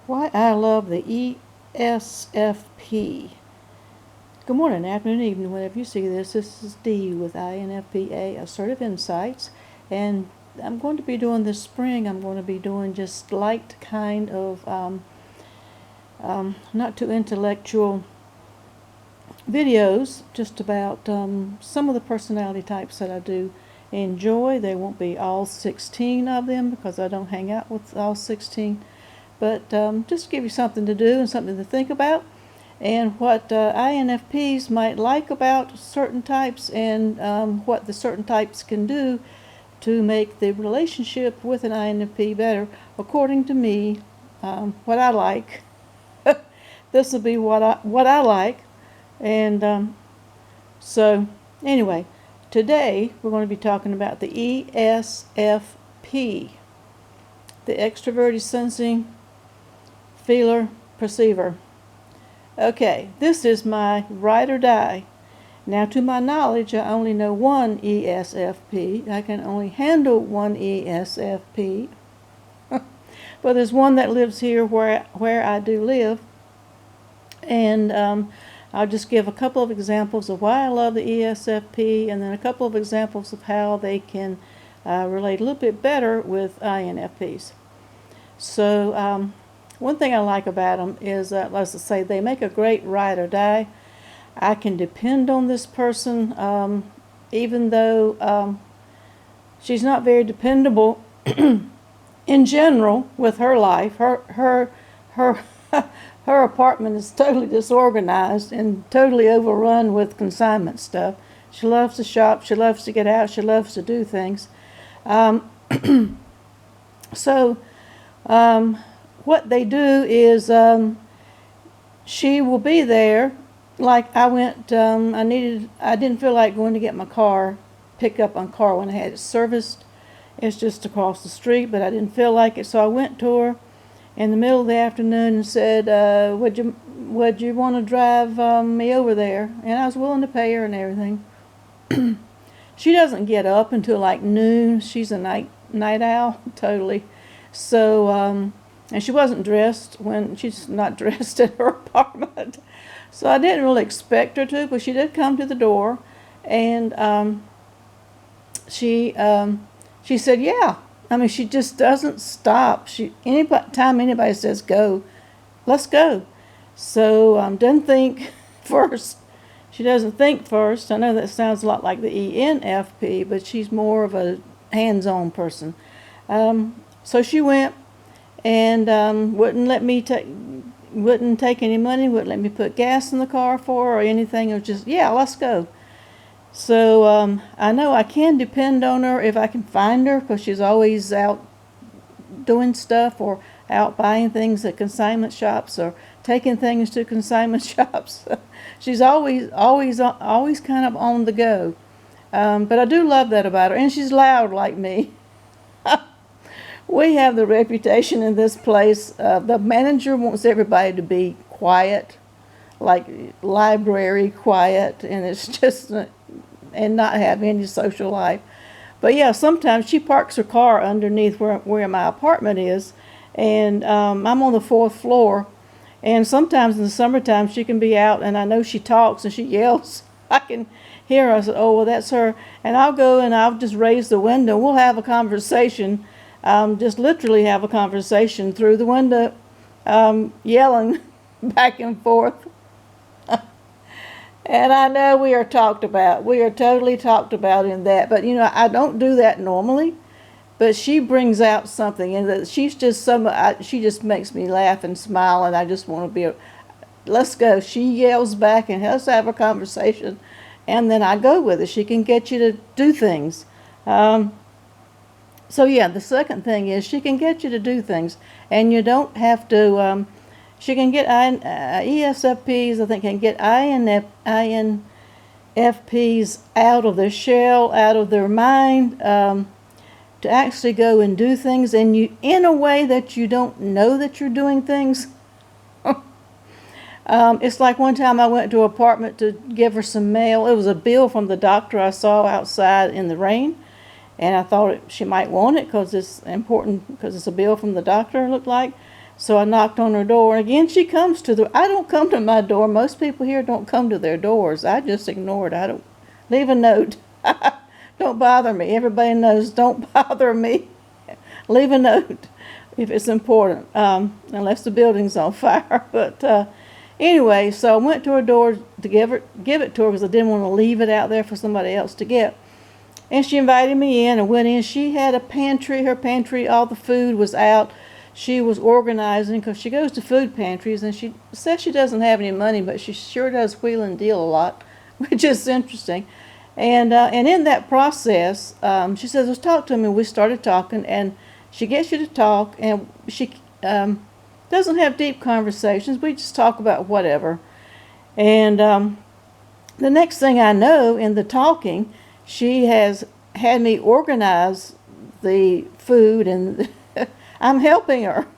Why I love the ESFP. Good morning, afternoon, evening, whenever you see this. This is Dee with INFP-A, Assertive Insights. And I'm going to be doing this spring, I'm going to be doing just light kind of, not too intellectual videos, just about some of the personality types that I do enjoy. They won't be all 16 of them because I don't hang out with all 16. But just to give you something to do and something to think about, and what INFPs might like about certain types, and what the certain types can do to make the relationship with an INFP better, according to me, what I like. This will be what I like, and so anyway, today we're going to be talking about the ESFP, the extroverted sensing feeler perceiver. Okay, this is my ride or die. Now, to my knowledge, I only know one ESFP. I can only handle one ESFP. But there's one that lives here where I do live. And I'll just give a couple of examples of why I love the ESFP, and then a couple of examples of how they can relate a little bit better with INFPs. So, one thing I like about them is, let's say, they make a great ride or die. I can depend on this person, even though she's not very dependable in general with her life. Her apartment is totally disorganized and totally overrun with consignment stuff. She loves to shop. She loves to get out. She loves to do things. So. What they do is she will be there. Like I went, I didn't feel like going to get my car, pick up my car when I had it serviced. It's just across the street, but I didn't feel like it, so I went to her in the middle of the afternoon and said, would you want to drive me over there? And I was willing to pay her and everything. She doesn't get up until like noon. She's a night owl, totally. So, and she wasn't dressed when she's not dressed at her apartment. So I didn't really expect her to, but she did come to the door, and she said, yeah. I mean, she just doesn't stop. Anytime anybody says go, let's go. So doesn't think first. She doesn't think first. I know that sounds a lot like the ENFP, but she's more of a hands-on person. So she went and wouldn't take any money, wouldn't let me put gas in the car for her or anything. It was just, yeah, let's go. So I know I can depend on her if I can find her, because she's always out doing stuff or out buying things at consignment shops or taking things to consignment shops. She's always kind of on the go. But I do love that about her, and she's loud like me. We have the reputation in this place. The manager wants everybody to be quiet, like library quiet, and it's just, and not have any social life. But yeah, sometimes she parks her car underneath where my apartment is, and I'm on the 4th floor. And sometimes in the summertime she can be out, and I know she talks and she yells. I can hear her. I said, oh, well, that's her. And I'll go and I'll just raise the window. We'll have a conversation. Just literally have a conversation through the window, yelling back and forth. And I know we are talked about. We are totally talked about in that. But, I don't do that normally. But she brings out something, and that she's just she just makes me laugh and smile, and I just want to be let's go. She yells back and let's have a conversation, and then I go with it. She can get you to do things. So yeah, the second thing is she can get you to do things, and you don't have to. She can get ESFPs, I think, can get INFPs out of their shell, out of their mind, to actually go and do things, and you in a way that you don't know that you're doing things. It's like one time I went to an apartment to give her some mail. It was a bill from the doctor I saw outside in the rain. And I thought she might want it because it's important, because it's a bill from the doctor, it looked like. So I knocked on her door, and again she comes to the. I don't come to my door. Most people here don't come to their doors. I just ignore it. I don't leave a note. Don't bother me. Everybody knows. Don't bother me. Leave a note if it's important, unless the building's on fire. But anyway, so I went to her door to give it to her because I didn't want to leave it out there for somebody else to get. And she invited me in and went in. She had a pantry. Her pantry, all the food was out. She was organizing because she goes to food pantries, and she says she doesn't have any money, but she sure does wheel and deal a lot, which is interesting. And in that process, she says, let's talk to me. We started talking, and she gets you to talk, and she doesn't have deep conversations. We just talk about whatever. And the next thing I know, in the talking, she has had me organize the food, and I'm helping her.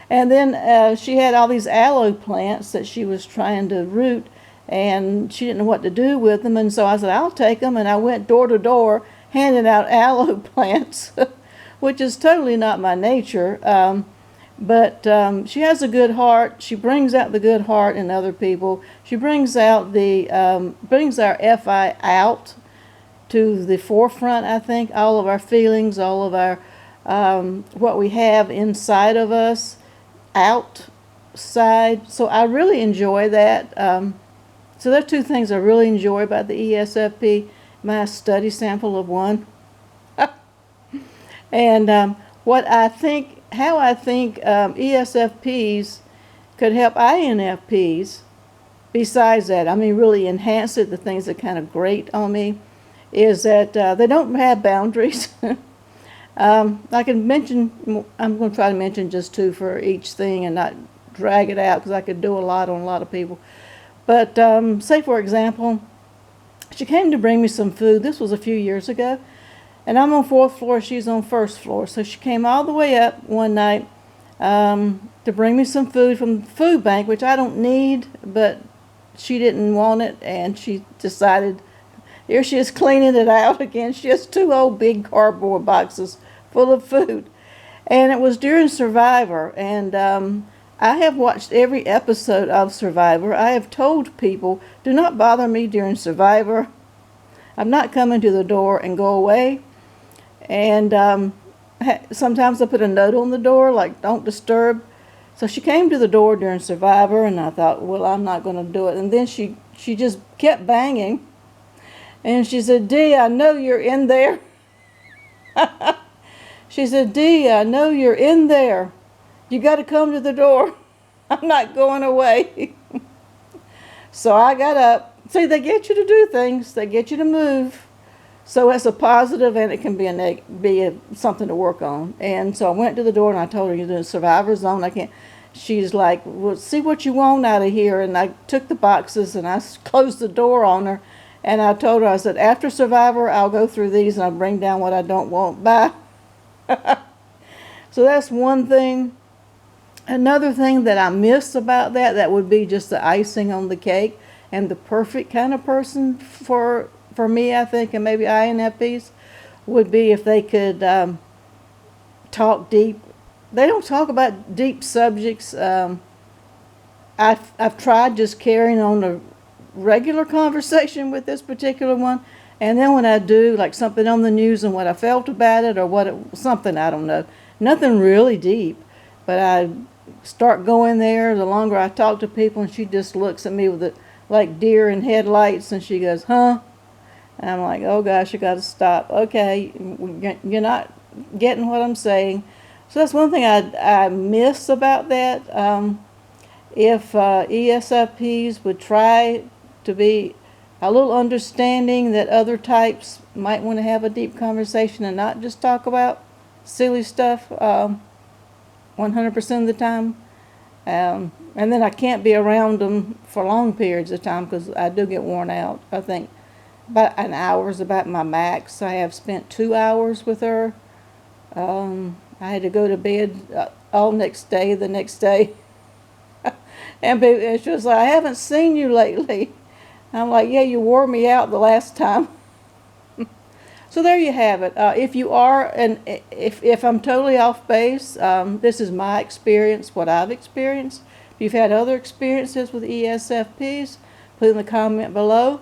And then she had all these aloe plants that she was trying to root, and she didn't know what to do with them. And so I said, I'll take them. And I went door to door handing out aloe plants, which is totally not my nature. But she has a good heart. She brings out the good heart in other people. She brings out brings our FI out to the forefront, I think. All of our feelings, all of our what we have inside of us, outside. So I really enjoy that. So there are two things I really enjoy about the ESFP. My study sample of one. And how I think ESFPs could help INFPs, besides that, I mean really enhance it, the things that kind of grate on me, is that they don't have boundaries. I can mention, I'm going to try to mention just two for each thing and not drag it out because I could do a lot on a lot of people. But say, for example, she came to bring me some food. This was a few years ago. And I'm on 4th floor, she's on 1st floor. So she came all the way up one night to bring me some food from the food bank, which I don't need, but she didn't want it, and she decided, here she is cleaning it out again. She has 2 old big cardboard boxes full of food. And it was during Survivor, and I have watched every episode of Survivor. I have told people, do not bother me during Survivor. I'm not coming to the door and go away. And sometimes I put a note on the door, like, don't disturb. So she came to the door during Survivor, and I thought, well, I'm not going to do it. And then she just kept banging. And she said, Dee, I know you're in there. She said, Dee, I know you're in there. You got to come to the door. I'm not going away. So I got up. See, they get you to do things. They get you to move. So it's a positive, and it can be something to work on. And so I went to the door, and I told her, you're in a Survivor zone. I can't. She's like, well, see what you want out of here. And I took the boxes, and I closed the door on her. And I told her, I said, after Survivor, I'll go through these, and I'll bring down what I don't want. Bye. So that's one thing. Another thing that I miss about that would be just the icing on the cake, and the perfect kind of person for me, I think, and maybe INFPs, would be if they could talk deep. They don't talk about deep subjects. I've tried just carrying on a regular conversation with this particular one, and then when I do, like something on the news and what I felt about it, or something, I don't know, nothing really deep, but I start going there the longer I talk to people, and she just looks at me with it like deer in headlights, and she goes, huh? And I'm like, oh gosh, I got to stop. Okay, you're not getting what I'm saying. So that's one thing I miss about that. If ESFPs would try to be a little understanding that other types might want to have a deep conversation and not just talk about silly stuff 100% of the time. And then I can't be around them for long periods of time because I do get worn out. I think about an hour is about my max. I have spent 2 hours with her. I had to go to bed all the next day. And she was like, I haven't seen you lately. I'm like, yeah, you wore me out the last time. So there you have it. If you are, and if I'm totally off base, this is my experience, what I've experienced. If you've had other experiences with ESFPs, put in the comment below.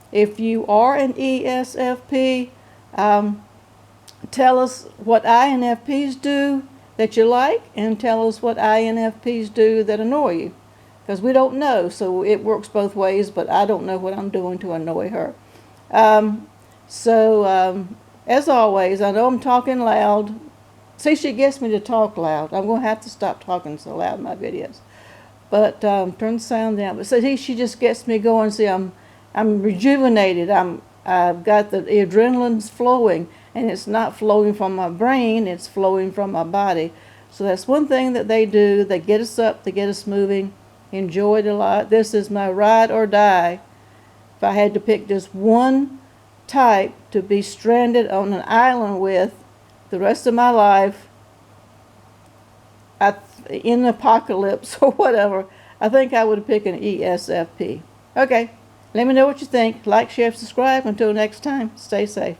If you are an ESFP, tell us what INFPs do that you like, and tell us what INFPs do that annoy you. Because we don't know, so it works both ways, but I don't know what I'm doing to annoy her. As always, I know I'm talking loud. See, she gets me to talk loud. I'm going to have to stop talking so loud in my videos. But turn the sound down. But see, she just gets me going. See, I'm rejuvenated. I've got the adrenaline's flowing, and it's not flowing from my brain. It's flowing from my body. So that's one thing that they do. They get us up. They get us moving. Enjoy it a lot. This is my ride or die. If I had to pick just one type to be stranded on an island with the rest of my life, in apocalypse or whatever, I think I would pick an ESFP. Okay, let me know what you think. Like, share, subscribe. Until next time, stay safe.